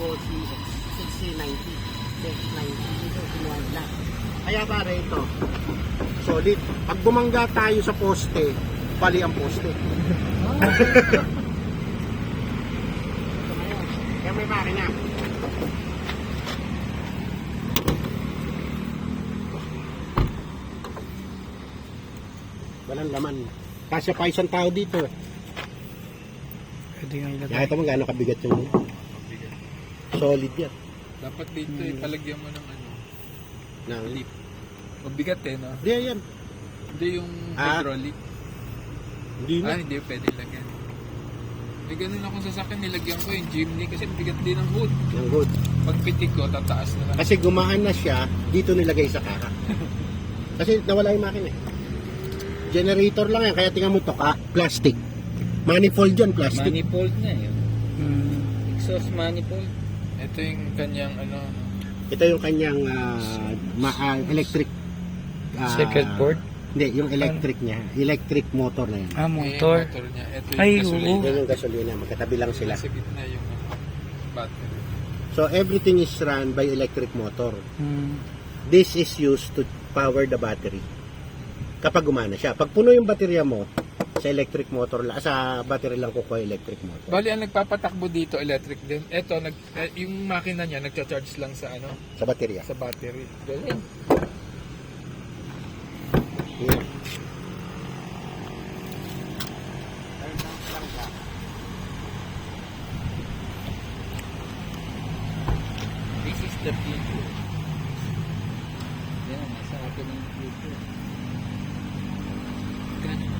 Go C6090. 690. Ito, sinuwag lang. Kaya pare ito, solid. Pag bumangga tayo sa poste, bali ang poste. Kaya may makina. Walang laman. Kasya pa isang tao dito. Pwede nga ilagay. Nakita mo gaano kabigat yung Mabigat. solid yan. Dapat dito palagyan mo ng ano, Nang, lip. Mabigat no? Hindi yan. Hindi yung Ah. hydraulic. Hindi na. Hindi pwede lagyan. May ganun akong sasakyan, nilagyan ko yung Jimny kasi bigat din ang hood. Yung good. Pag pitik ko, tataas na lang. Kasi gumaan na siya, dito nilagay sa kaka. Kasi nawala yung makina eh. Generator lang yan, kaya tingnan mo to, plastic. Manifold yan, plastic. Manifold na yun. Exhaust manifold. Ito yung kanyang ano, Ito yung kanyang electric. Circuit board. Hindi, yung electric niya. Electric motor na yan. Motor. motor niya. Ito yung Ay, gasolina. oo. Yan yung gasolina, magkatabi lang sila. Nasa gitna yung ano, battery. So everything is run by electric motor. This is used to power the battery. Kapag gumana siya. Pag puno yung baterya mo, sa electric motor lang, sa battery lang kukuha electric motor. Bali, ang nagpapatakbo dito, electric din. Ito, yung makina niya, nagcha-charge lang sa ano, Sa baterya. sa battery. Galing. Yeah. This is the future. Yan, nasa atin ang future. Ganun.